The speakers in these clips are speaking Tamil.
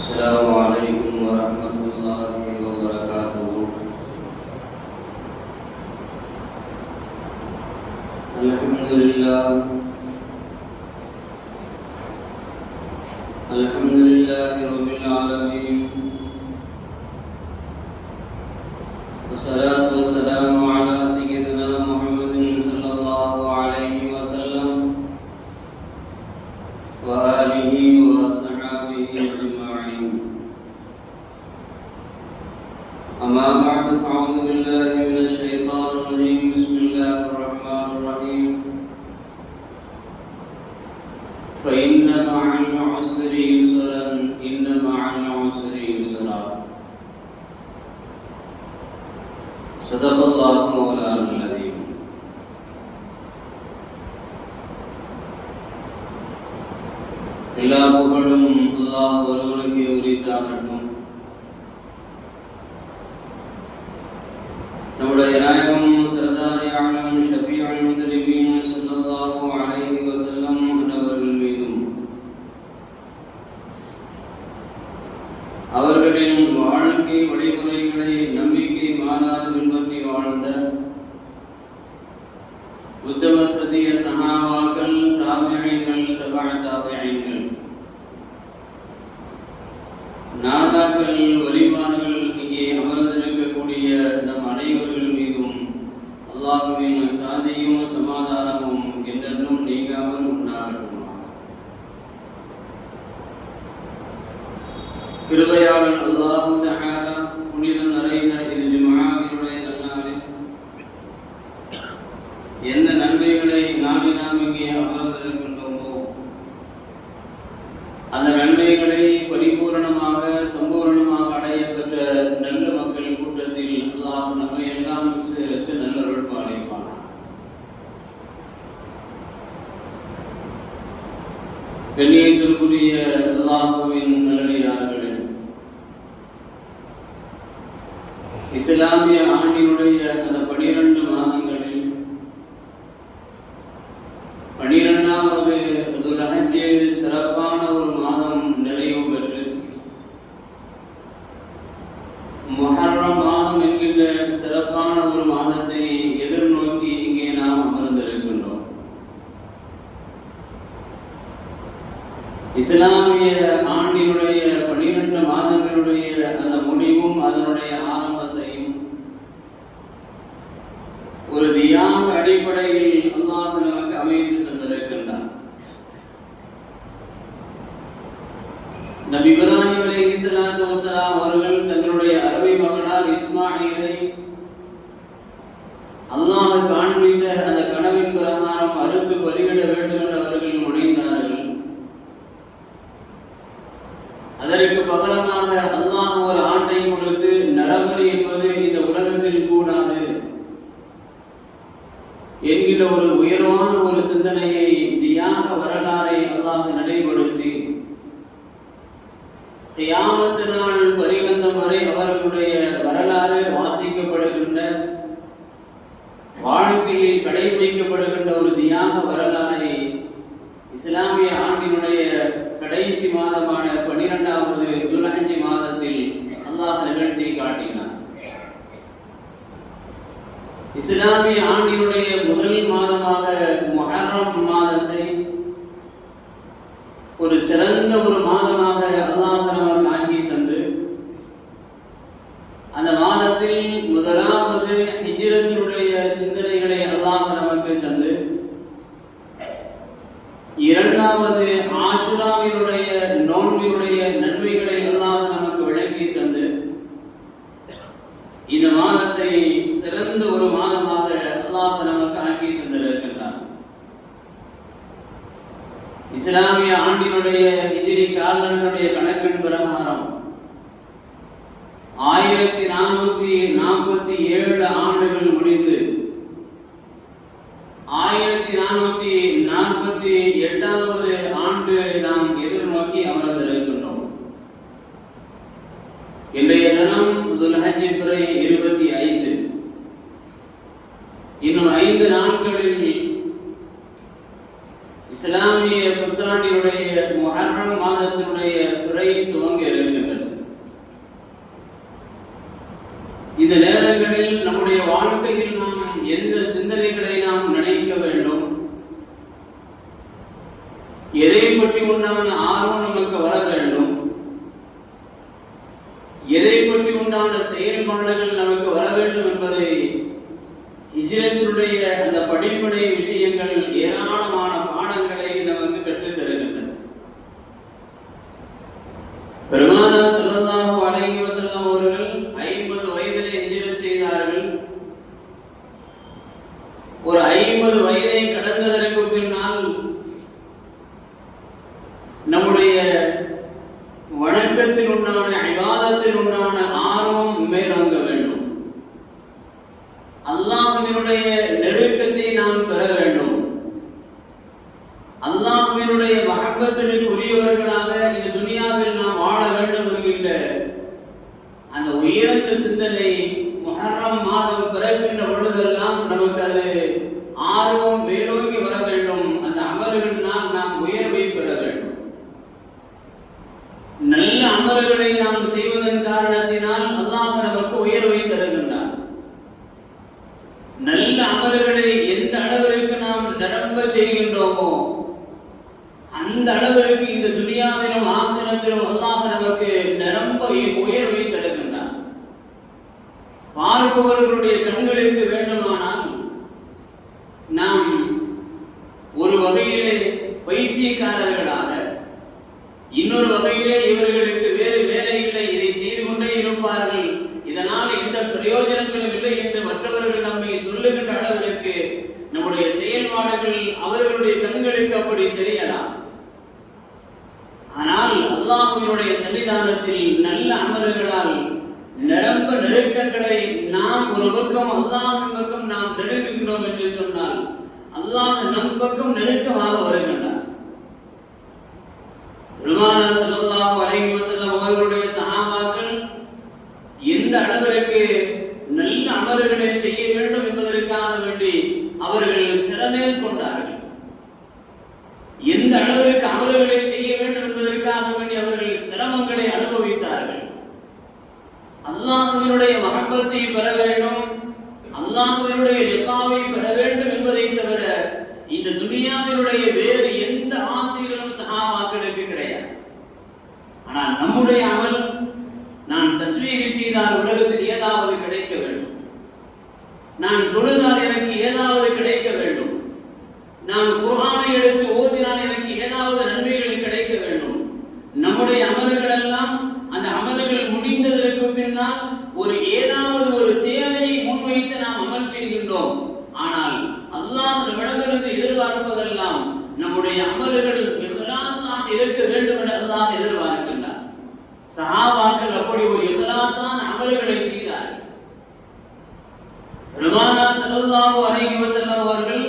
السلام عليكم ورحمة الله وبركاته. الحمد لله رب العالمين، والصلاة والسلام على سيدنا محمد صلى الله عليه وسلم وآله وصحبه أجمعين. أما بعد، فأعوذ بالله من الشيطان الرجيم. بسم الله الرحمن الرحيم. فإن مع العسر يسرا إن مع العسر يسرا. صدق الله مولانا العظيم. எல்லா புகழும் அல்லாஹ் ஒருவனுக்கே உரித்தாகட்டும். நம்முடைய நாயகம் சரதாரி ஆலம் ஷஃபீஉல் முத்லிமீன் ஸல்லல்லாஹு அலைஹி வஸல்லம் அவர்கள் மீதும் அவர்களின் வாழ்க்கை வழிமுறைகளை நம்பிக்கை மாறாது பின்பற்றி வாழ்ந்த உத்தம சத்திய சஹாபாக்கள், தாபிஈன்கள், தபஅ தாபிஈன்கள், நாதாக்கள், வலிமார்கள், இங்கே அமர்ந்திருக்கக்கூடிய நம் அனைவர்கள் மீதும் அல்லாஹ்வின் சாந்தியும் சமாதானமும் என்றென்றும் நீங்காமல் உண்டாகட்டும். கிருபையாளன் அல்லாஹ் தஆலா புனிதம் நிறைந்த இது ஜும்ஆவினுடைய நன்னாளில் என்ன நன்மைகளை நாடி நாம் இங்கே அமர்ந்திருக்கின்றோமோ அந்த நன்மைகளை பரிபூரணமாக சம்பூரணமாக அடைய பெற்ற நல்ல மக்கள் கூட்டத்தில் அல்லாஹ் நம்மை எல்லாம் சேர்த்து நல்லருள் பாலிப்பான். கண்ணியத்திற்குரிய அல்லாஹ்வின் நல்லடியார்களே, இஸ்லாமிய ஆண்டினுடைய அந்த 12 மாதங்களில் 12வது துல்ஹஜ் சிறப்பான ஒரு மாதம் நிறைவு பெற்று முஹர்ரம் மாதம் என்கின்ற சிறப்பான ஒரு மாதத்தை எதிர்நோக்கி இங்கே நாம் அமர்ந்திருக்கின்றோம். இஸ்லாமிய ஆண்டினுடைய 12 மாதங்களுடைய அந்த முடிவும் அதனுடைய ஆரம்பத்தையும் ஒரு தியாக அடிப்படையில் அல்லாஹ் நமக்கு அமைத்து தந்திருக்கின்றார். நபி இப்ராஹிம் அலைஹிஸ்ஸலாத்து வஸலாம் அவர்கள் தங்களுடைய அருமை மகனார் இஸ்மாயிலை அல்லாஹ் காண்பித்த அந்த கனவின் பிரகாரம் அறுத்து பலியிட வேண்டும் என்று அவர்கள் முனைந்தார்கள். அதற்கு பகரமாக அல்லாஹ் ஒரு ஆட்டை கொடுத்து நரபலி என்பது இந்த உலகத்தில் கூடாது என்கிற ஒரு உயர்வான ஒரு சிந்தனையை, தியாக வரலாறை அல்லாஹ் நடைபடுத்தி கியாமத் நாள் பரிவந்தம் வரை அவர்களுடைய வரலாறு வாசிக்கப்படுகின்ற, வாழ்க்கையில் கடைபிடிக்கப்படுகின்ற ஒரு தியாக வரலாறை இஸ்லாமிய ஆண்டினுடைய கடைசி மாதமான 12வது துல்ஹஜ் மாதத்தில் அல்லாஹ் நிகழ்த்தி காட்டினார். இஸ்லாமிய ஆண்டினுடைய முதல் மாதமாக முஹர்ரம் மாதத்தை ஒரு சிறந்த ஒரு மாதமாக அல்லாஹ் நமக்கு ஆக்கி தந்து, அந்த மாதத்தில் முதலாவது ஹிஜ்ரத்தினுடைய சிந்தனைகளை அல்லாஹ் நமக்கு தந்து, இரண்டாவது ஆஷுராவினுடைய நோன்பினுடைய நன்மைகளை அல்லாஹ் நமக்கு விளக்கி தந்து, இந்த மாதத்தை சிறந்த ஒரு மாதமாக அல்லாஹ் நமக்கு ஆக்கி தந்திருக்கின்றார். இஸ்லாமிய ஆண்டினுடைய ஹிஜ்ரி காலண்டருடைய கணக்கின் பிரகாரம் 1447 ஆண்டுகள் முடிந்து 1448வது ஆண்டு நாம் எதிர்நோக்கி அமர்ந்திருக்கின்றோம். இன்றைய தினம் துல்ஹஜ் பிறை 25. இன்னும் 5 நாட்களில் இஸ்லாம் இஸ்லாமிய புத்தாண்டினுடைய முஹர்ரம் மாதத்தினுடைய பிறை துவங்க இருக்கின்றது. இந்த நேரங்களில் நம்முடைய வாழ்க்கையில் நாம் எந்த சிந்தனைகளை நாம் நினைக்க வேண்டும், எதை பற்றி உண்டான ஆர்வம் நமக்கு வர வேண்டும், எதை பற்றி உண்டான செயல்பாடுகள் நமக்கு வர வேண்டும் என்பதை ஹிஜ்ரத்தினுடைய அந்த படிப்படை விஷயங்கள் ஏராளமான பாடங்களை நமக்கு கற்றுத் தருகின்றன. பெருமானார் ஸல்லல்லாஹு அலைஹி வஸல்லம் அவர்கள் 50 வயதிலே ஹிஜ்ரத் செய்தார்கள். ஒரு 50 வயதை கடந்ததற்கு பின்னால் நம்முடைய வணக்கத்தில் உண்டான இபாதத்தில் உண்டான ஆர்வம் மேலோங்க வேண்டும். அல்லாஹ்வினுடைய நெருக்கத்தை நாம் பெற வேண்டும். அல்லாஹ்வினுடைய மஹப்பத்திற்கு உரியவர்களாக இந்த துனியாவில் நாம் வாழ வேண்டும் என்கின்ற அந்த உயர்ந்த சிந்தனை முஹர்ரம் மாதம் பிறக்கின்ற பொழுதெல்லாம் நமக்கு அது ஆர்வம் மேலோங்கி வர வேண்டும். அந்த அமல்களினால் நாம் உயர்வை பெற வேண்டும். நல்ல அமல்களை நாம் செய்வதன் காரணத்தினால் அல்லாஹ் நமக்கு உயர்வை தருகின்றார். நல்ல அமல்களை எந்த அளவிற்கு நாம் நிரம்ப செய்கின்றோமோ அந்த அளவிற்கு இந்த துனியாவிலும் ஆகிரத்திலும் அல்லாஹ் நமக்கு நிரம்ப உயர்வை தருகின்றார். பார்ப்பவர்களுடைய கண்களுக்கு வேண்டுமானால் நாம் ஒரு வகையிலே பைத்தியக்காரர்களாக, இன்னொரு வகையிலே இவர்களுக்கு வேறு வேலை இல்லை, இதை செய்து கொண்டே இருப்பார்கள், இதனால் எந்த பிரயோஜனங்களும் இல்லை என்று மற்றவர்கள் நம்மை சொல்லுகின்ற அளவிற்கு நம்முடைய செயல்பாடுகள் அவர்களுடைய கண்களுக்கு அப்படி தெரியலாம். ஆனால் அல்லாஹ்வினுடைய சன்னிதானத்தில் நல்ல அமல்களால் நிரம்ப நெருக்கங்களை நாம் ஒரு பக்கம் அல்லாஹ்வின் பக்கம் நாம் நெருங்குகின்றோம் என்று சொன்னால் அல்லாஹ் நம் பக்கம் நெருக்கமாக வருகின்றார். பெருமானார் ஸல்லல்லாஹு அலைஹி வஸல்லம் அவர்களுடைய சஹாபாக்கள் எந்த அளவிற்கு நல்ல அமல்களை செய்ய வேண்டும் என்பதற்காக வேண்டி அவர்கள் சிரமேல் கொண்டார்கள். எந்த அளவிற்கு அமல்களை செய்ய வேண்டும் என்பதற்காக வேண்டி அவர்கள் சிரமங்களை அனுபவித்தார்கள். அல்லாஹ்வினுடைய மஹப்பத்தை பெற வேண்டும், அல்லாஹ்வினுடைய லிகாவை பெற வேண்டும் என்பதை தவிர இந்த துனியாவினுடைய வேறு எந்த ஆசைகளும் சஹாபாக்களுக்கு கிடையாது. ஆனால் நம்முடைய அமல், நான் தஸ்பீஹ் செய்தால் உலகத்தில் ஏதாவது கிடைக்க வேண்டும், நான் தொழுதால் எனக்கு ஏதாவது கிடைக்க வேண்டும், நான் குர்ஆனை எடுத்து ஓதினால் எனக்கு ஏதாவது நன்மைகள் கிடைக்க வேண்டும். நம்முடைய அமல்கள் எல்லாம் அந்த அமல்கள் முடிந்ததற்கு பின்னால் ஒரு ஏதாவது ஒரு தேவையை முன்வைத்து நாம் அமல் செய்கின்றோம். ஆனால் அல்லாஹ் நம்மிடமிருந்து எதிர்பார்ப்பதெல்லாம் நம்முடைய அமல்கள் இஹ்லாஸாக இருக்க வேண்டும் என்று அல்லாஹ் எதிர்பார்க்கின்றார். சஹாபாக்கள் அப்படி ஒரு இஹ்லாஸான அமல்களை செய்தார்கள். பெருமானார் ஸல்லல்லாஹு அலைஹி வஸல்லம் அவர்கள்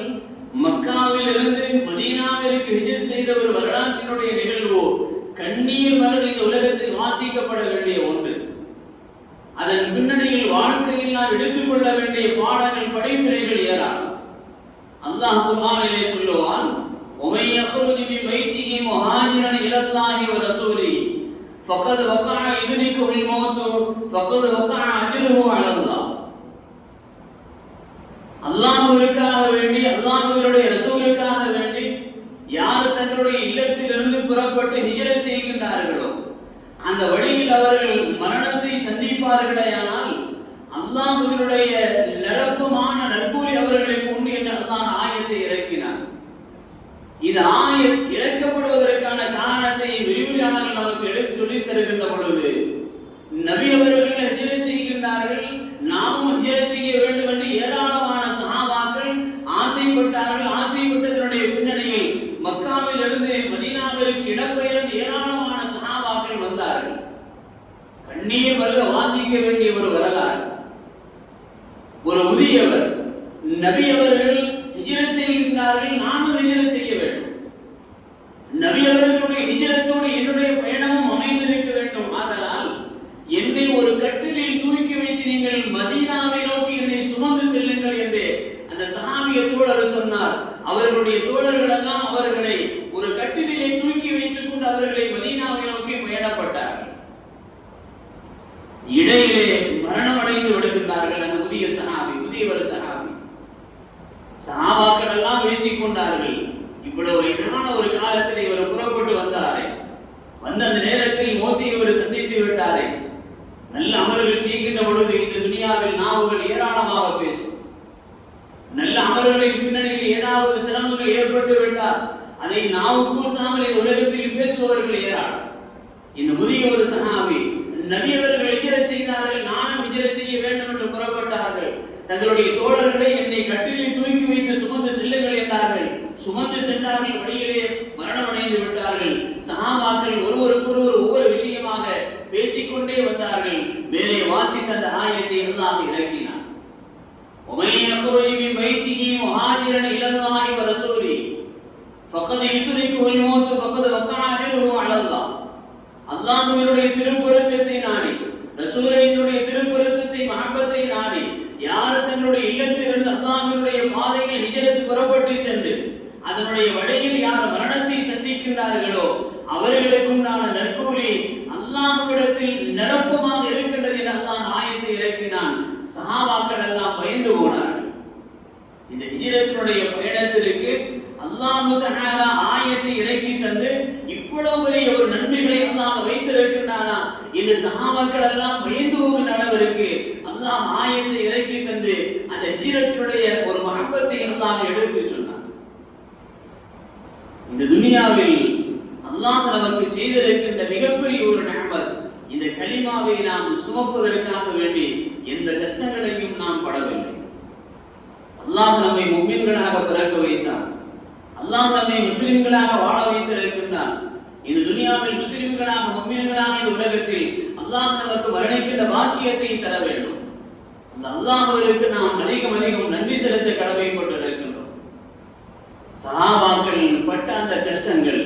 மக்காவில் இருந்து மதீனாவிற்கு ஹிஜ்ரத் செய்த ஒரு வரலாற்றினுடைய நிகழ்வு கண்ணீர் மல்க இந்த உலகத்தில் வாசிக்கப்பட வேண்டிய ஒன்று. அதன் பின்னணியில் வாழ்க்கையில் நாம் எடுத்துக்கொள்ள வேண்டிய பாடங்கள், படிப்பினைகள் ஏராளம். அல்லாஹ் குர்ஆனிலே சொல்லுவான், وَمَن يَخْرُجْ مِنْ بَيْتِهِ مُهَاجِرًا إِلَى اللَّهِ وَرَسُولِهِ فَقَدْ وَقَعَ يُدْرِكُهُ الْمَوْتُ فَقَدْ وَقَعَ أَجْرُهُ عَلَى اللَّهِ. அல்லாஹ்விற்காக வேண்டி, அல்லாஹ்வுடைய ரசூலுக்காக வேண்டி யார் தங்களுடைய இல்லத்திலிருந்து புறப்பட்டு ஹிஜ்ரத் செய்கின்றார்களோ அந்த வழியில் அவர்கள் மரணத்தை சந்திப்பார்களேயானால் அல்லாஹ்வினுடைய நிரப்பமான நற்கூலி அவர்களுக்கு உண்டு என்று அல்லாஹ் ஆயத்தை இறக்கினார். இது ஆயத் இறக்கப்படுவதற்கான காரணத்தை விரிவுரையாளர்கள் நமக்கு எடுத்து சொல்லித் தருகின்ற பொழுது, நபி அவர்கள் ஹிஜ்ரத் செய்கின்றார்கள், நாமும் ஹிஜ்ரத் செய்ய வேண்டும் என்று ஏராளமான சஹாபாக்கள் ஆசைப்பட்டார்கள். ஆசைப்பட்டதனுடைய பின்னணியில் மக்காவில் இருந்து மதீனாவிற்கு இடம்பெயர்ந்து ஏராளமான சஹாபாக்கள் வந்தார்கள். கண்ணீர் மல்க வாசிக்க வேண்டிய ஒரு வரலாறு. ஒரு முதியவர் நபி அவர்கள் ஹிஜ்ரத் செய்கின்றார்கள், நானும் ஹிஜ்ரத் செய்ய வேண்டும். நபி அவர்களுடைய ஹிஜ்ரத்தோடு என்னுடைய பயணமும் அமைந்திருக்க வேண்டும். ஆதலால் என்னை ஒரு கட்டிலில் தூக்கி வைத்து நீங்கள் மதீனாவை நோக்கி என்னை சுமந்து செல்லுங்கள் என்று அந்த சஹாபிய தோழர் சொன்னார். அவர்களுடைய தோழர்கள் எல்லாம் அவர்களை ஒரு கொண்டு அவர்களை மதீனாவை நோக்கி பயணப்பட்டார்கள். இடையிலே மரணம் அடைந்து விடுகின்றார்கள் அந்த முதியவர் சஹாபி. சஹாபாக்கள் எல்லாம் பேசிக்கொண்டார்கள், இவ்வளவு வயதான ஒரு காலத்தில் இவர் புறப்பட்டு வந்தாரே, வந்த அந்த நேரத்தில் மோத்தி இவர் சந்தித்து விட்டாரே, நல்ல அமல்கள் செய்கின்ற பொழுது இந்த துனியாவில் நாவுகள் ஏராளமாக பேசும். நல்ல அமல்களின் பின்னணியில் ஏதாவது சிரமங்கள் ஏற்பட்டு விட்டால் அதை நாவு கூசாமல் இந்த உலகத்தில் பேசுபவர்கள் ஏராளம். இந்த முதிய ஒரு சஹாபி நபி அவர்கள் ஹிஜ்ரத் செய்தார்கள், நானும் ஹிஜ்ரத் செய்ய வேண்டும் என்று புறப்பட்டார்கள். தங்களுடைய தோழர்களை என்னை கட்டிலில் தூக்கி வைத்து சுமந்து செல்லுங்கள் என்றார்கள். சுமந்து சென்றார்கள், வழியிலே மரணம் அடைந்து விட்டார்கள். சஹாபாக்கள் ஒருவருக்கொருவர் ஒவ்வொரு விஷயமாக பேசிக்கொண்டே வந்தார்கள். மேலே வாசித்த அந்த ஆயத்தை அல்லாஹ் இறக்கினார். وَمَن يَخْرُجْ مِنْ بَيْتِهِ مُهَاجِرًا إِلَى اللَّهِ وَرَسُولِهِ فَقَدْ يُدْرِكُهُ الْمَوْتُ فَقَدْ وَقَعَ أَجْرُهُ عَلَى اللَّهِ. அல்லாஹ்வினுடைய திருப்பொருத்தத்தை நாடி, ரசூலுடைய திருப்பொருத்தத்தை மஹப்பத்தை நாடி யார் தங்களுடைய இல்லத்திலிருந்து அல்லாஹ்வினுடைய பாதையில் ஹிஜ்ரத் புறப்பட்டு சென்று அதனுடைய வழியில் யார் மரணத்தை சந்திக்கின்றார்களோ அவர்களுக்கும் நான் நற்கூலி அல்லாஹ்விடத்தில் நிரப்பமாக இருக்கின்றது என்று அல்லாஹ் ஆயத்தை இறக்கினான். சஹாபாக்கள் எல்லாம் பயந்து போனார்கள். இந்த ஹிஜ்ரத்தினுடைய பயணத்திற்கு அல்லாஹ் தஆலா ஆயத்தை இறக்கி தந்து இவ்வளவு பெரிய ஒரு நன்மைகளை அல்லாஹ் வைத்திருக்கின்றானா, இந்த சஹாபாக்கள் எல்லாம் பயந்து போகின்ற அளவிற்கு அல்லாஹ் ஆயத்தை இறக்கி தந்து அந்த ஹிஜ்ரத்தினுடைய ஒரு மஹப்பத்தை அல்லாஹ் எடுத்து சொன்னான். இந்த துனியாவில் அல்லாஹ் நமக்கு செய்திருக்கின்ற மிகப்பெரிய ஒரு நிஅமத், இந்த கலிமாவை நாம் சுமப்பதற்காக வேண்டி எந்த கஷ்டங்களையும் நாம் படவில்லை. அல்லாஹ் நம்மை முஃமின்களாக பிறக்க வைத்தான். அல்லாஹ் நம்மை முஸ்லிம்களாக வாழ வைத்திருக்கின்றான். இந்த துனியாவில் முஸ்லிம்களாக முஃமின்களாக இந்த உலகத்தில் அல்லாஹ் நமக்கு மரணிக்கின்ற பாக்கியத்தை தர வேண்டும். அந்த அல்லாஹ்விற்கு நாம் அதிகம் நன்றி செலுத்த கடமைப்பட்டிருக்கின்றோம். சஹாபாக்கள் பட்ட அந்த கஷ்டங்கள்,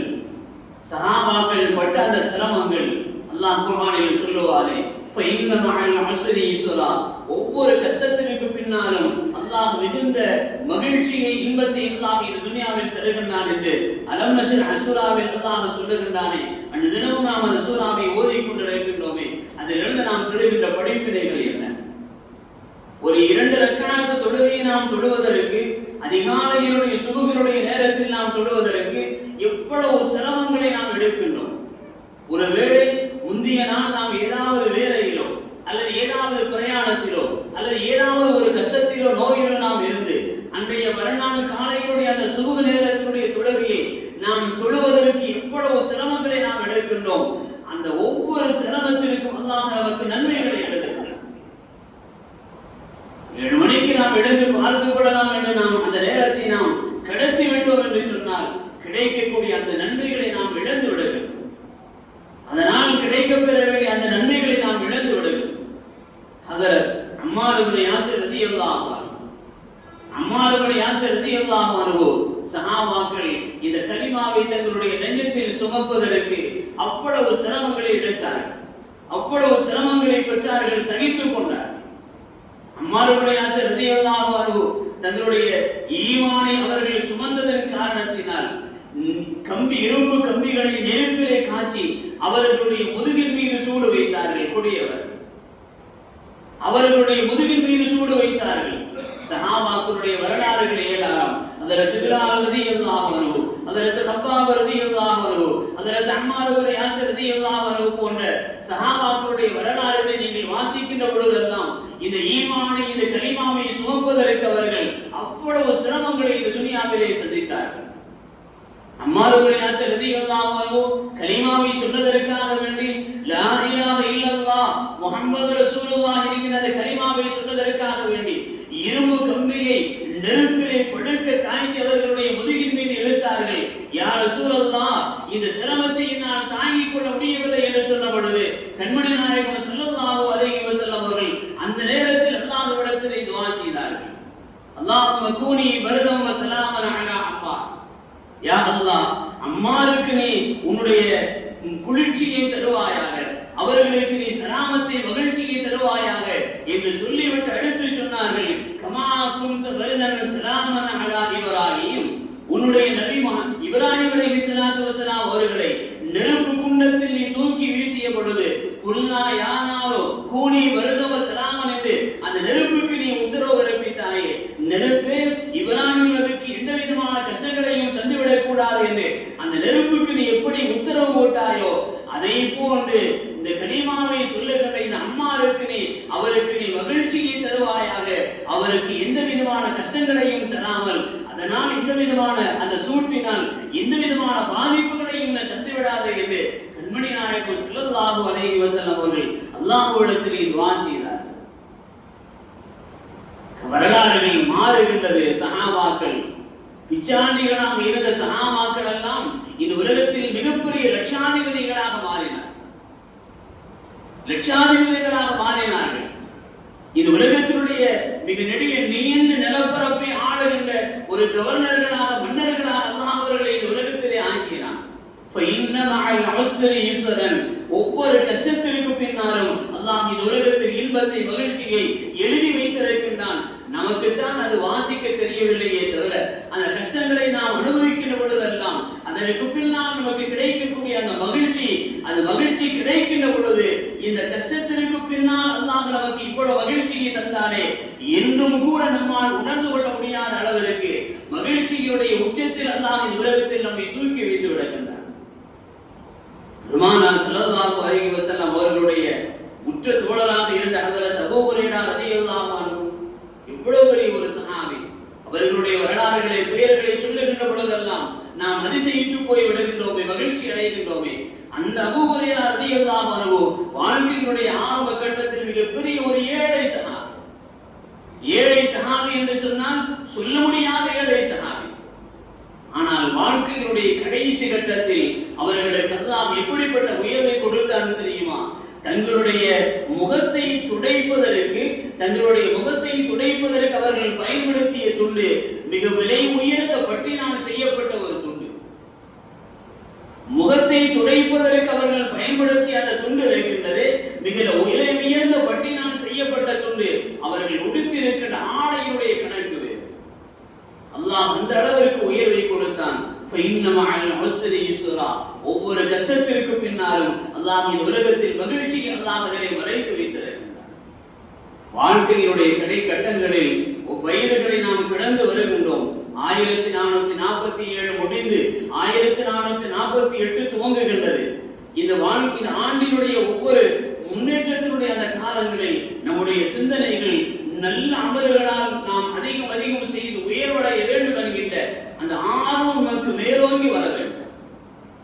சஹாபாக்கள் பட்ட அந்த சிரமங்கள் அல்லாஹ் குர்ஆனில் சொல்லுவாரே, ஃபைன்ன மஅல் உஸ்ரி யுஸ்ரா, ஒவ்வொரு கஷ்டத்திற்கு பின்னாலும் அல்லாஹ் மிகுந்த மகிழ்ச்சியை இன்பத்தை அல்லாஹ் இந்த துனியாவில் தருகின்றான் என்று அலம் நஷ்ரஹ் சூராவில் அல்லாஹ் சொல்லுகின்றானே. அந்த தினமும் நாம் அந்த சூராவை ஓதிக் கொண்டிருக்கின்றோமே, அதிலிருந்து நாம் பெறுகின்ற படிப்பினைகள் என்ன? ஒரு 2 ரக்அத் தொழுகையை நாம் தொழுவதற்கு, அதிகாலையினுடைய சுபஹினுடைய நேரத்தில் நாம் தொழுவதற்கு எவ்வளவு சிரமங்களை நாம் எடுக்கின்றோம். ஒருவேளை முந்திய நாள் நாம் ஏதாவது வேலையிலோ அல்லது ஏதாவது பிரயாணத்திலோ அல்லது ஏதாவது ஒரு கஷ்டத்திலோ நோயிலோ நாம் இருந்து அன்றைய மறுநாள் காலையினுடைய அந்த சுபஹ் நேரத்தினுடைய தொழுகையை நாம் தொழுவதற்கு எவ்வளவு சிரமங்களை நாம் எடுக்கின்றோம். அந்த ஒவ்வொரு சிரமத்திற்கும் அல்லாஹ் நமக்கு நன்மைகளை எழுதுகிறார். 7 மணிக்கு நாம் எழுந்து பார்த்துக் கொள்ளலாம் என்று நாம் அந்த நேரத்தை நாம் கடத்தி விட்டோம் என்று சொன்னால் கிடைக்கக்கூடிய அந்த நன்மைகளை நாம் இழந்து விடுகிறோம். அதனால் கிடைக்கப்பெற வேண்டிய அந்த நன்மைகளை நாம் இழந்து விடுகிறோம். ஹஜ்ரத் அம்மார் இப்னு யாசிர் ரலியல்லாஹு அன்ஹு சஹாபாக்கள் இந்த கலிமாவை தங்களுடைய நெஞ்சத்தில் சுமப்பதற்கு அவ்வளவு சிரமங்களை எடுத்தார்கள், அவ்வளவு சிரமங்களை பெற்றார்கள், சகித்துக் கொண்டார்கள். அம்மார் இப்னு யாசிர் ரலியல்லாஹு அன்ஹு தங்களுடைய ஈமானை அவர்கள் சுமந்ததன் காரணத்தினால் இரும்பு கம்பிகளை நெருப்பிலே காய்ச்சி அவர்களுடைய முதுகின் மீது சூடு வைத்தார்கள். கொடியவர் அவர்களுடைய முதுகின் மீது சூடு வைத்தார்கள். சஹாபாக்களுடைய வரலாறுகள் ஏராளம். ஹஜ்ரத் பிலால் ரலியல்லாஹு அன்ஹு, ஹஜ்ரத் ஹப்பாப் ரலியல்லாஹு அன்ஹு, ஹஜ்ரத் அம்மார் இப்னு யாசிர் ரலியல்லாஹு அன்ஹு போன்ற சஹாபாக்களுடைய வரலாறுகளை நீங்கள் வாசிக்கின்ற பொழுதெல்லாம் இந்த ஈமானை, இந்த கலிமாவை சுமப்பதற்கு அவர்கள் அவ்வளவு சிரமங்களை இந்த துனியாவிலே சந்தித்தார்கள். அம்மார் இப்னு யாசிர் ரலியல்லாஹு அன்ஹு கலிமாவை சொன்னதற்காக வேண்டி லா இலாஹ இல்லல்லாஹ் முஹம்மது ரசூலுல்லாஹ் என்கிற அந்த கலிமாவை சொன்னதற்காக வேண்டி இரும்பு கம்பியை நெருப்பிலே படுக்க காய்ச்சி அவர்களுடைய முதுகின் மீது இழுத்தார்கள். யா ரசூலல்லாஹ், இந்த சிரமத்தை நான் தாங்கிக் கொள்ள முடியவில்லை என்று சொன்ன பொழுது கண்மணி நாயகம் ஸல்லல்லாஹு அலைஹி வஸல்லம் அவர்கள் அந்த நேரத்தில் அல்லாஹ்விடத்திலே துஆ செய்தார்கள். அல்லாஹும்ம கூனி பர்தம் வ ஸலாமன் அலா அம்மார், யா அல்லாஹ், அம்மாருக்கு நீ உன்னுடைய குளிர்ச்சியை தருவாயாக, அவர்களுக்கு நீ சலாமத்தை மகிழ்ச்சியை தருவாயாக என்று சொல்லிவிட்டு அடுத்து சொன்னார்கள், கமா குன்த பர்தன் ஸலாமன் அலா இப்ராஹிம், உன்னுடைய நபி இப்ராஹிம் அலைஹிஸ்ஸலாத்து வஸலாம் அவர்களை அதை போன்று இந்த கலிமாவை சொல்லுகின்ற இந்த அம்மாருக்கு அவருக்கு நீ மகிழ்ச்சியை தருவாயாக, அவருக்கு எந்த விதமான கஷ்டங்களையும் தராமல், அதனால் எந்த விதமான அந்த சூட்டினால் எந்த விதமான பாதிப்புகளையும் தந்து விடாது என்று கண்மணி நாயகம் ஸல்லல்லாஹு அலைஹி வஸல்லம் அவர்கள் அல்லாஹ்விடத்தில் துஆ செய்தார். வரலாறுகள் மாறுகின்றது. சஹாபாக்கள் பிச்சாண்டிகளாக இருந்த சஹாபாக்கள் எல்லாம் இந்த உலகத்தில் மிகப்பெரிய லட்சாதிபதிகளாக மாறினார், லட்சாதிபதிகளாக மாறினார்கள். இந்த உலகத்தினுடைய மிக நெடிய நீண்ட நிலப்பரப்பை ஆளுகின்ற ஒரு கவர்னர்களாக மன்னர்களாக அல்லாஹ் அவர்களை இந்த உலகத்திலே ஆக்கினார். ஒவ்வொரு கஷ்டத்திற்கு பின்னாலும் அல்லாஹ் இந்த உலகத்தில் இன்பத்தை மகிழ்ச்சியை எழுதி வைத்திருக்கின்றான். நமக்குத்தான் அது வாசிக்க தெரியவில்லையே தவிர அந்த கஷ்டங்களை நாம் அனுபவிக்கின்ற பொழுதெல்லாம் அதற்கு பின்னால் நமக்கு கிடைக்கக்கூடிய அந்த மகிழ்ச்சி, அந்த மகிழ்ச்சி கிடைக்கின்ற பொழுது இந்த கஷ்டத்திற்கு பின்னால் அல்லாஹ் நமக்கு இவ்வளவு மகிழ்ச்சியை தந்தானே என்றும் கூட நம்மால் உணர்ந்து கொள்ள முடியாத அளவிற்கு மகிழ்ச்சியுடைய உச்சத்தில் அல்லாஹ் இந்த உலகத்தில் நம்மை தூக்கி வைத்து விடுகின்றார். பெருமானார் ஸல்லல்லாஹு அலைஹி வஸல்லம் அவர்களுடைய உற்ற தோழராக இருந்த ஹஜ்ரத் அபூ ஹுரைரா ரலியல்லாஹு அன்ஹு எவ்வளவு பெரிய ஒரு சஹாபி. அவர்களுடைய வரலாறுகளை பெயர்களை சொல்லுகின்ற பொழுதெல்லாம் நாம் அதிசயித்து போய் விடுகின்றோமே, மகிழ்ச்சி அடைகின்றோமே. அந்த அபூ ஹுரைரா ரலியல்லாஹு அன்ஹு வாழ்க்கையினுடைய ஆரம்ப கட்டத்தில் மிகப்பெரிய ஒரு ஏழை சஹாபி. ஏழை சஹாபி என்று சொன்னால் சொல்ல முடியாத ஏழை சஹாபி. ஆனால் வாழ்க்கையினுடைய கடைசி கட்டத்தில் அவர்களுக்கு அல்லாஹ் எப்படிப்பட்ட உயர்வை கொடுத்தான்னு தெரியுமா? தங்களுடைய முகத்தை துடைப்பதற்கு அவர்கள் பயன்படுத்திய துண்டு மிக விலை உயர்ந்த பட்டினால் செய்யப்பட்ட ஒரு துண்டு. முகத்தை துடைப்பதற்கு அவர்கள் பயன்படுத்திய அந்த துண்டு இருக்கின்றது மிக விலை உயர்ந்த பட்டினால் செய்யப்பட்ட துண்டு. அவர்கள் உடுத்திருக்கின்ற ஆடையினுடைய கணக்கு வேறு. அல்லாஹ் அந்த அளவிற்கு உயர்வை கொடுத்தான். ஒவ்வொரு கஷ்டத்திற்கு பின்னாலும் அல்லாஹ் இந்த உலகத்தில் மகிழ்ச்சியை அல்லாஹ் அதனை மறைத்து வைத்திருக்கின்றார். வாழ்க்கையினுடைய கடை கட்டங்களில் வயதுகளை நாம் கடந்து வருகின்றோம். 1447 முடிந்து 1448 துவங்குகின்றது. இந்த வாழ்க்கையின் ஆண்டினுடைய ஒவ்வொரு முன்னேற்றத்தினுடைய அந்த காலங்களில் நம்முடைய சிந்தனைகள் நல்ல அமல்களால் நாம் அதிகம் செய்து உயர்வடைய வேண்டும் என்கின்ற அந்த ஆர்வம் நமக்கு மேலோங்கி வர வேண்டும்.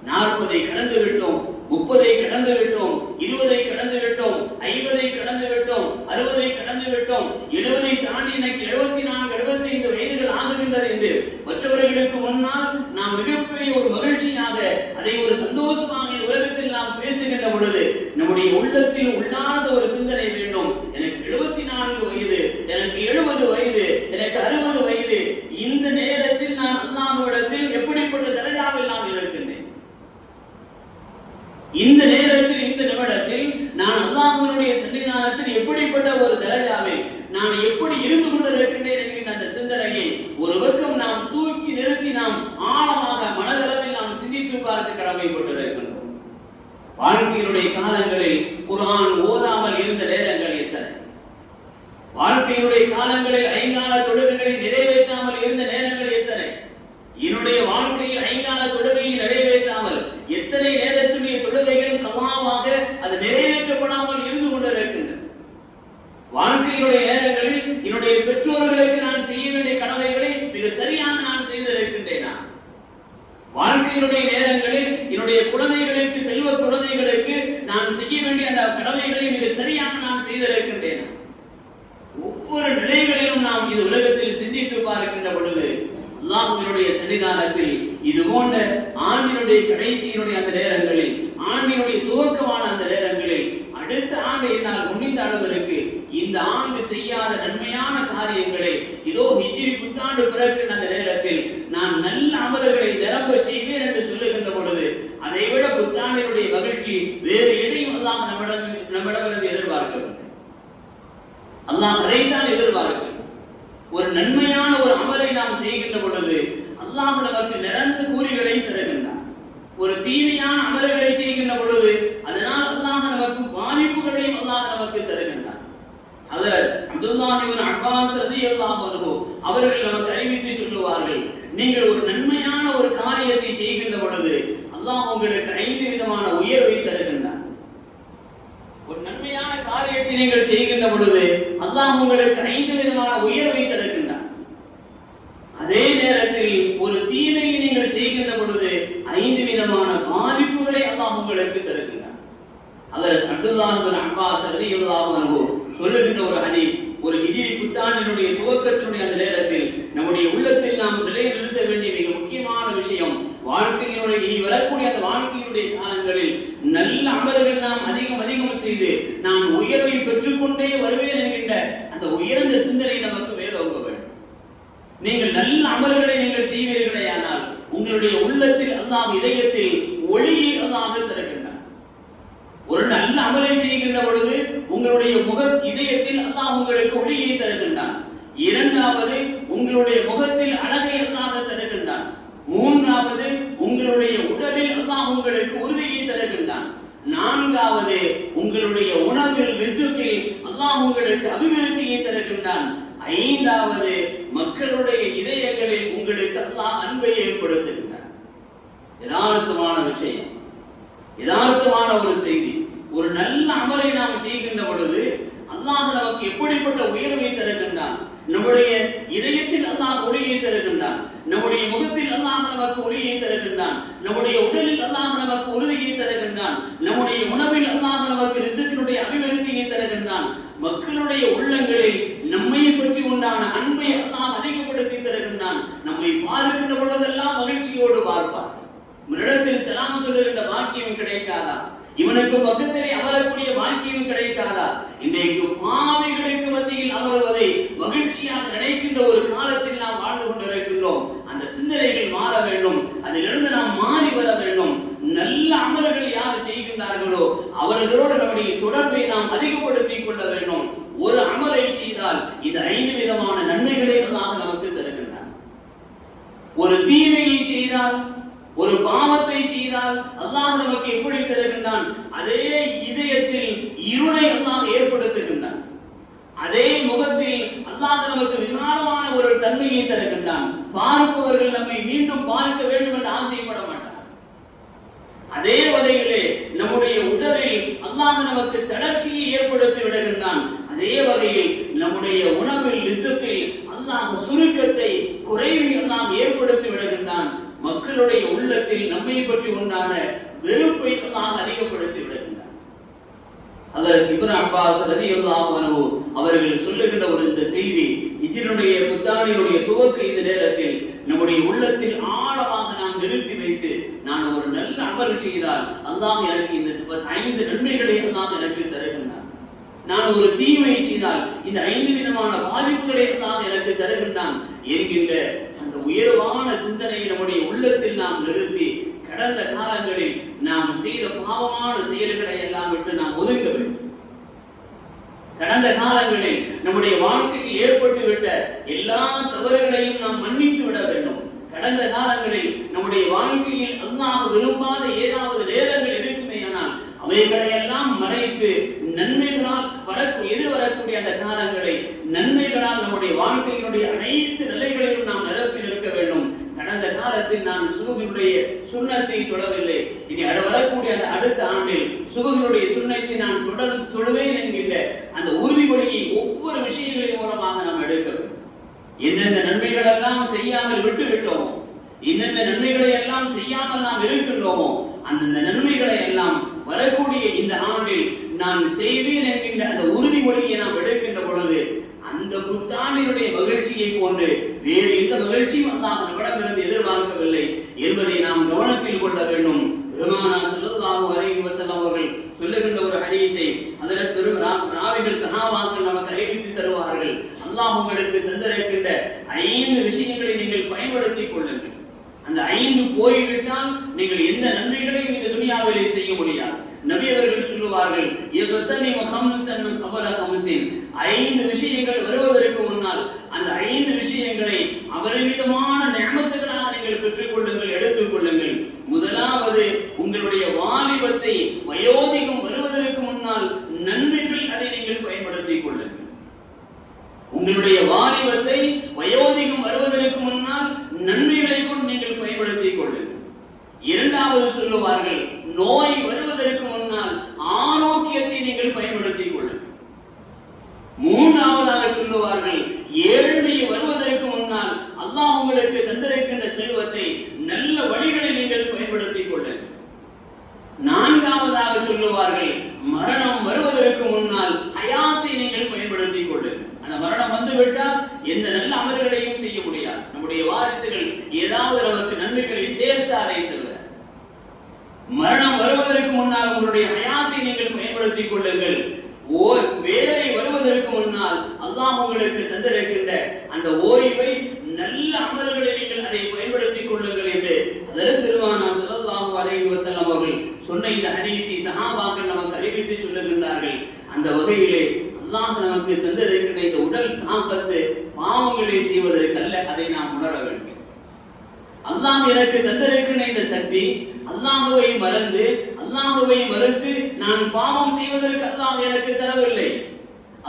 40 கடந்து விட்டோம், 30 கடந்து விட்டோம், 20 கடந்து விட்டோம், 50 கடந்து விட்டோம், 60 கடந்து விட்டோம், 70 தாண்டி இன்னைக்கு 74 75 வயதுகள் ஆகுகின்றன என்று மற்றவர்களுக்கு முன்னால் நாம் மிகப்பெரிய ஒரு மகிழ்ச்சியாக அதை ஒரு சந்தோஷமாக இந்த உலகத்தில் நாம் பேசுகின்ற பொழுது நம்முடைய உள்ளத்தில் உள்ளார்ந்த ஒரு சிந்தனை வேண்டும். எனக்கு 74 வயது, எனக்கு 70 வயது, எனக்கு 60 வயது, இந்த நேரத்தில் நான் அல்லாஹ்விடத்தில் எப்படிப்பட்ட தரஜாவில் நான் இருக்கின்றேன். இந்த நேரத்தில் இந்த நிமிடத்தில் நான் அல்லாஹ்வினுடைய சன்னிதானத்தில் எப்படிப்பட்ட ஒரு தரஜாவில் நான் எப்படி இருந்து கொண்டிருக்கின்றேன் என்கின்ற அந்த சிந்தனையை ஒரு பக்கம் நாம் தூக்கி நிறுத்தி நாம் ஆழமாக மனதளவில் நாம் சிந்தித்து பார்க்க கடமைப்பட்டிருக்கின்றோம். வாழ்க்கையினுடைய காலங்களில் குர்ஆன் ஓதாமல் இருந்த நேரங்கள் எத்தனை? வாழ்க்கையினுடைய காலங்களில் 5 கால தொழுகைகளை நிறைவேற்றாமல் இருந்த நேரங்கள் எத்தனை? என்னுடைய வாழ்க்கையில் 5 கால தொழுகையை நிறைவேற்றாமல் எத்தனை நேரத்துடைய தொழுகைகள் கமாவாக அது நிறைவேற்றப்படாமல் இருந்து கொண்டிருக்கின்றன. வாழ்க்கையினுடைய நேரங்களில் என்னுடைய பெற்றோர்களுக்கு நான் செய்ய வேண்டிய கடமைகளை மிக சரியாக நான் செய்திருக்கின்றேனா? வாழ்க்கையினுடைய நேரங்களில் என்னுடைய குழந்தைகளுக்கு, செல்வ குழந்தைகளுக்கு நான் செய்ய வேண்டிய அந்த கடமைகளை மிக சரியாக நான் செய்திருக்கின்றேனா? ஒவ்வொரு நிலைகளிலும் நாம் இந்த உலகத்தில் சிந்தித்து பார்க்கின்ற பொழுது அல்லாஹ்வினுடைய சன்னிதானத்தில் இது போன்ற ஆண்டினுடைய கடைசியினுடைய அந்த நேரங்களில், ஆண்டினுடைய துவக்கமான அந்த நேரங்களில் அடுத்த ஆண்டு என்னால் முன்னின்ற அளவிற்கு இந்த ஆண்டு செய்யாத நன்மையான காரியங்களை இதோ ஹிஜ்ரி புத்தாண்டு பிறக்கின்ற அந்த நேரத்தில் நான் நல்ல அமல்களை நிரம்ப செய்வேன் என்று சொல்லுகின்ற பொழுது அதை விட புத்தாண்டினுடைய மகிழ்ச்சி வேறு எதையும் அல்லாஹ் நம்மிடமிருந்து எதிர்பார்க்கவில்லை. அல்லாஹ் அதைத்தான் எதிர்பார்க்க. ஒரு நன்மையான ஒரு அமலை நாம் செய்கின்ற பொழுது அல்லாஹ் நமக்கு நிரந்த கூலிகளை தருகின்றான். ஒரு தீமையான அமல்களை செய்கின்ற பொழுது அதனால் அல்லாஹ் நமக்கு பாதிப்புகளையும் அல்லாஹ் நமக்கு தருகின்றான். ஹஜ்ரத் அப்துல்லாஹ் இப்னு அப்பாஸ் ரலியல்லாஹு அன்ஹு அவர்கள் நமக்கு அறிவித்து சொல்லுவார்கள், நீங்கள் ஒரு நன்மையான ஒரு காரியத்தை செய்கின்ற பொழுது அல்லாஹ் உங்களுக்கு 5 விதமான உயர்வை தருகின்றான். நன்மையான காரியத்தை நீங்கள் செய்கின்ற பொழுது அல்லாஹ் உங்களுக்கு 5 விதமான உயர்வை தருகின்றார். அதே நேரத்தில் ஒரு தீமையை நீங்கள் செய்கின்ற பொழுது 5 விதமான பாதிப்புகளை அல்லாஹ் உங்களுக்கு தருகின்றார். ஹஜ்ரத் அப்துல்லாஹ் இப்னு அப்பாஸ் ரலியல்லாஹு அன்ஹு சொல்லுகின்ற ஒரு ஹதீஸ், ஒரு ஹிஜ்ரி புத்தாண்டினுடைய துவக்கத்தினுடைய அந்த நேரத்தில் நம்முடைய உள்ளத்தில் நாம் நிலைநிறுத்த வேண்டிய மிக முக்கியமான விஷயம், வாழ்க்கையினுடைய இனி வரக்கூடிய அந்த வாழ்க்கையினுடைய காலங்களில் நல்ல அமல்கள் நாம் அதிகம் செய்து நான் உயர்வை பெற்றுக்கொண்டே வருவேன் என்கின்ற அந்த உயர்ந்த சிந்தனை நமக்கு மேலோங்க வேண்டும். நீங்கள் நல்ல அமல்களை நீங்கள் செய்வீர்களே ஆனால் உங்களுடைய உள்ளத்தில் அல்லாஹ் இதயத்தில் ஒளியை அல்லாஹ் தருகின்றார். ஒரு நல்ல அமலை செய்கின்ற பொழுது உங்களுடைய இதயத்தில் அல்லாஹ் உங்களுக்கு ஒளியை தருகின்றான். இரண்டாவது, உங்களுடைய முகத்தில் அழகை அல்லாஹ் தருகின்றான். மூன்றாவது, உங்களுடைய உடலில் அல்லாஹ் உங்களுக்கு உறுதியை தருகின்றான். நான்காவது, உங்களுடைய உணவில் ரிஸ்கில் அல்லாஹ் உங்களுக்கு அபிவிருத்தியை தருகின்றான். ஐந்தாவது, மக்களுடைய இதயங்களில் உங்களுக்கு அல்லாஹ் அன்பை ஏற்படுத்துகின்றான். யதார்த்தமான விஷயம், யதார்த்தமான ஒரு செய்தி. ஒரு நல்ல அமலை நாம் செய்கின்ற பொழுது அல்லாஹ் நமக்கு எப்படிப்பட்ட உயர்வை தருகின்றான். நம்முடைய இதயத்தில் அல்லாஹ் ஒளியை தருகின்றான். நம்முடைய முகத்தில் அல்லாஹ் நமக்கு ஒளியை தருகின்றான். நம்முடைய உடலில் அல்லாஹ் நமக்கு உறுதியை தருகின்றான். நம்முடைய உணவில் அல்லாஹ் நமக்கு ரிஸ்கினுடைய அபிவிருத்தியை தருகின்றான். மக்களுடைய உள்ளங்களில் நம்மை பற்றி உண்டான அன்பை அல்லாஹ் அதிகப்படுத்தி தருகின்றான். நம்மை பார்க்கின்ற பொழுதெல்லாம் மகிழ்ச்சியோடு பார்ப்பார். உன்னிடத்தில் சலாம் சொல்லுகின்ற பாக்கியம் கிடைக்காதா? இவனுக்கு பக்கத்திலே அமரக்கூடிய பாக்கியம் கிடைக்காதா? இன்றைக்கு பாவிகளுக்கு மத்தியில் அமர்வதை மகிழ்ச்சியாக நினைக்கின்ற ஒரு காலத்தில் நாம் வாழ்ந்து கொண்டிருக்கின்றோம். அந்த சிந்தனைகள் மாற வேண்டும். அதிலிருந்து நாம் மாறி வர வேண்டும். நல்ல அமல்கள் யார் செய்கின்றார்களோ அவர்களோடு நம்முடைய தொடர்பை நாம் அதிகப்படுத்திக் கொள்ள வேண்டும். ஒரு அமலை செய்தால் இந்த 5 விதமான நன்மைகளை அல்லாஹ் நமக்கு தருகின்றார். ஒரு தீமையை செய்தால், ஒரு பாவத்தை செய்தால் அல்லாஹ் நமக்கு எப்படி தருகின்றான்? அதே இதயத்தில் இருளை அல்லாஹ் ஏற்படுத்துகின்றான். அதே முகத்தில் அல்லாஹ் நமக்கு விகாரமான ஒரு தன்மையை தருகின்றான். பார்ப்பவர்கள் நம்மை மீண்டும் பார்க்க வேண்டும் என்று ஆசைப்பட மாட்டார். அதே வகையிலே நம்முடைய உடலில் அல்லாஹ் நமக்கு தளர்ச்சியை ஏற்படுத்தி விடுகின்றான். அதே வகையில் நம்முடைய உணவில் ரிஸ்கில் அல்லாஹ் சுருக்கத்தை, குறைவை அல்லாஹ் ஏற்படுத்தி விடுகின்றான். மக்களுடைய உள்ளத்தில் நம்மை பற்றி உண்டான வெறுப்பை அல்லாஹ் அதிகப்படுத்தி விடுகின்றார். ஹஜ்ரத் இப்னு அப்பாஸ் ரலியல்லாஹு அன்ஹு அவர்கள் சொல்லுகின்ற ஒரு இந்த செய்தி, ஹிஜ்ரியுடைய புத்தாண்டினுடைய துவக்க இந்த நேரத்தில் நம்முடைய உள்ளத்தில் ஆழமாக நாம் நிறுத்தி வைத்து, நான் ஒரு நல்ல அமல் செய்தால் அல்லாஹ் எனக்கு இந்த 5 நன்மைகளை அல்லாஹ் எனக்கு தருகின்றார். நான் ஒரு தீமை செய்தால் இந்த 5 விதமான பாதிப்புகளை அல்லாஹ் எனக்கு தருகின்றான் என்கின்ற அந்த உயர்வான சிந்தனையை நம்முடைய உள்ளத்தில் நாம் நிறுத்தி, கடந்த காலங்களில் நாம் செய்த பாவமான செயல்களை எல்லாம் விட்டு நாம் ஒதுக்க வேண்டும். கடந்த காலங்களில் நம்முடைய வாழ்க்கையில் ஏற்பட்டுவிட்ட எல்லா தவறுகளையும் நாம் மன்னித்து விட வேண்டும். கடந்த காலங்களில் நம்முடைய வாழ்க்கையில் அல்லாஹ் விரும்பாத ஏதாவது நேரங்கள் இருக்குமேயானால் அவைகளை எல்லாம் மறைத்து நன்மைகளால் எதிர்வரக்கூடிய அந்த காலங்களை நன்மைகளால் நம்முடைய வாழ்க்கையினுடைய அனைத்து நிலைகளிலும் நாம் நிரப்பி நிற்க வேண்டும். கடந்த காலத்தில் நான் சுபஹினுடைய சுன்னத்தை தொடவில்லை, இனி வரக்கூடிய அந்த அடுத்த ஆண்டில் சுபஹினுடைய சுன்னத்தை நான் தொடுவேன் என்கின்ற அந்த உறுதிமொழியை ஒவ்வொரு விஷயங்களின் மூலமாக நாம் எடுக்க வேண்டும். எந்தெந்த நன்மைகள் எல்லாம் செய்யாமல் விட்டு விட்டோமோ, எந்தெந்த நன்மைகளை எல்லாம் செய்யாமல் நாம் இருக்கின்றோமோ, அந்தந்த நன்மைகளை எல்லாம் வரக்கூடிய இந்த ஆண்டில் நான் செய்வேன் என்கின்ற அந்த உறுதிமொழியை நாம் எடுக்கின்ற பொழுது அந்த புத்தாண்டினுடைய மகிழ்ச்சியை போன்று வேறு எந்த மகிழ்ச்சியும் அல்லாஹ் நம்மிடமிருந்து எதிர்பார்க்கவில்லை என்பதை நாம் கவனத்தில் கொள்ள வேண்டும். பெருமானார் ஸல்லல்லாஹு அலைஹி வஸல்லம் அவர்கள் சொல்லுகின்ற ஒரு ஹதீஸை ஹஜ்ரத் பெரும் ராவிகள் சஹாபாக்கள் நமக்கு அறிவித்து தருவார்கள். அல்லாஹ் உங்களுக்கு தந்திருக்கின்ற 5 விஷயங்களை நீங்கள் பயன்படுத்திக் கொள்ளுங்கள். அந்த 5 போய்விட்டால் நீங்கள் எந்த நன்மைகளையும் இந்த துனியாவிலே செய்ய முடியாது. நபி அவர்கள் சொல்லுவார்கள், யக்தனிமு ஹம்ஸன் கபல ஹம்ஸின், 5 விஷயங்கள் வருவதற்கு முன்னால் அந்த 5 விஷயங்களை அபரிமிதமான நிஅமத்துகளாக நீங்கள் பெற்றுக் கொள்ளுங்கள், எடுத்துக் கொள்ளுங்கள். முதலாவது, உங்களுடைய வாலிபத்தை வயோதிகம் வருவதற்கு முன்னால் நன்மைகள் அதை நீங்கள் பயன்படுத்திக் கொள்ளுங்கள். உங்களுடைய வாலிபத்தை வயோதிகம் வருவதற்கு முன்னால் நன்மைகளை கொண்டு நீங்கள் பயன்படுத்திக் கொள்ளுங்கள். இரண்டாவது சொல்லுவார்கள், நோய் வருவதற்கு முன்னால் ஆரோக்கியத்தை நீங்கள் பயன்படுத்திக் மரணம் வருவதற்கு முன்னால் ஹயாத்தை நீங்கள் பயன்படுத்திக் கொள்ளுங்கள். அந்த மரணம் வந்து விட்டால் எந்த நல்ல அமல்களையும் செய்ய முடியாது. நம்முடைய வாரிசுகள் ஏதாவது நமக்கு நன்மைகளை சேர்த்தாரே தவிர, மரணம் வருவதற்கு முன்னால் உங்களுடைய ஹயாத்தை நீங்கள் பயன்படுத்திக் கொள்ளுங்கள். வேதனை வருவதற்கு முன்னால் அல்லாஹ் உங்களுக்கு தந்திருக்கின்ற அந்த ஓய்வை நல்ல அமல்களை நீங்கள் அதை பயன்படுத்திக் கொள்ளுங்கள் என்று அதற்கு பெருமானார் ஸல்லல்லாஹு அலைஹி வஸல்லம் அவர்கள் சொன்ன இந்த ஹதீஸை சஹாபாக்கள் நமக்கு அறிவித்து சொல்லுகின்றார்கள். அந்த வகையிலே அல்லாஹ் நமக்கு தந்திருக்கின்ற இந்த உடல் தாக்கத்து பாவங்களை செய்வதற்கு அல்ல, அதை நாம் உணர வேண்டும். அல்லாஹ் எனக்கு தந்திருக்கின்ற இந்த சக்தி அல்லாஹ்வை மறந்து நான் பாவம் செய்வதற்கு அல்லாஹ் எனக்கு தரவில்லை.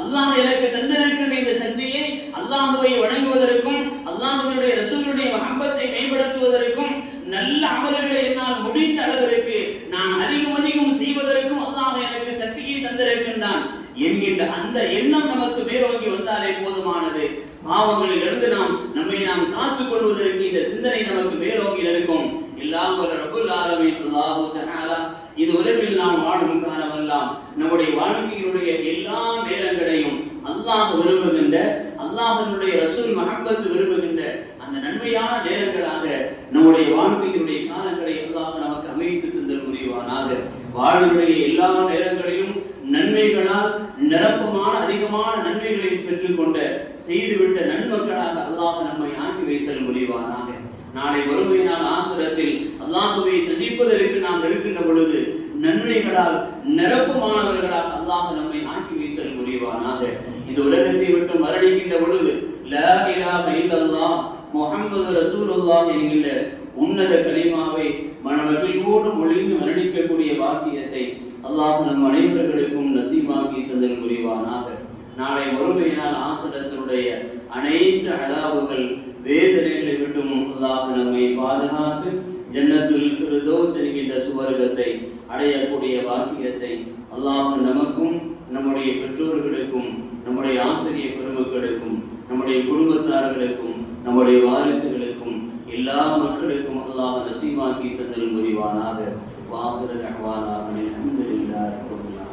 அல்லாஹ் எனக்கு தந்திருக்கின்ற இந்த சக்தியை அல்லாஹ்வை வணங்குவதற்கும் அல்லாஹ்வுடைய ரசூலுடைய மஹப்பத்தை மேம்படுத்துவதற்கும் நல்ல அமல்களை என்னால் முடிந்த அளவிற்கு நான் அதிகம் செய்வதற்கும் அல்லாஹ் எனக்கு சக்தியை தந்திருக்கின்றான் என்கின்ற அந்த எண்ணம் நமக்கு மேலோங்கி வந்தாலே போதுமானது. பாவங்களிலிருந்து நம்மை காத்துக் கொள்வதற்கு இந்த சிந்தனை நமக்கு மேலோங்கி இருக்கும். எல்லாம் வல்ல ரப்புல் ஆலமீன் அல்லாஹ் தஆலா இது உலகில் நாம் வாழும் காலமெல்லாம் நம்முடைய வாழ்க்கையினுடைய எல்லா நேரங்களையும் அல்லாஹ் விரும்புகின்ற, அல்லாஹ்வுடைய ரசூல் மஹப்பத் விரும்புகின்ற அந்த நன்மையான நேரங்களாக நம்முடைய வாழ்க்கையினுடைய காலங்களை அல்லாஹ் நமக்கு அமைத்து தந்தல் புரிவானாக. வாழ்வுடைய எல்லா நேரங்களிலும் நன்மைகளால் நிரப்பமான அதிகமான நன்மைகளை பெற்றுக்கொண்ட செய்துவிட்ட நன்மக்களாக அல்லாஹ் நம்மை ஆக்கி வைத்தல் புரிவானாக. நாளை வறுமை நாள் ஆகிரத்தில் அல்லாஹ்வை சந்திப்பதற்கு நாம் இருக்கின்ற பொழுது நன்மைகளால் நிரப்பமானவர்களாக அல்லாஹ் நம்மை ஆக்கி வைத்தல் புரிவானாக. இந்த உலகத்தை விட்டு மரணிக்கின்ற பொழுது லா இலாஹ இல்லல்லாஹ் முஹம்மது ரசூலுல்லாஹ் என்கின்ற உன்னத கலிமாவை மனமகிழ்வோடு மொழிந்து மரணிக்கக்கூடிய பாக்கியத்தை அல்லாஹ் நம் அனைவர்களுக்கும் நசீபாக்கி தந்தல் புரிவானாக. நாளை வறுமையினால் ஆகிரத்தினுடைய அனைத்து அதாவுகள் வேதனைகளை விட்டும் அல்லாஹ் நம்மை பாதுகாத்து ஜன்னத்துல் ஃபிர்தௌஸ் என்கின்ற சுவர்க்கத்தை அடையக்கூடிய பாக்கியத்தை அல்லாஹ் நமக்கும் நம்முடைய பெற்றோர்களுக்கும் நம்முடைய ஆசிரியர் பெருமக்களுக்கும் நம்முடைய குடும்பத்தார்களுக்கும் நம்முடைய வாரிசுகளுக்கும் எல்லா மக்களுக்கும் அல்லாஹ் நசீபாக்கி தந்தல் புரிவானாக. வாஹிரு தஅவானா அல்ஹம்துலில்லாஹி ரப்பில் ஆலமீன்.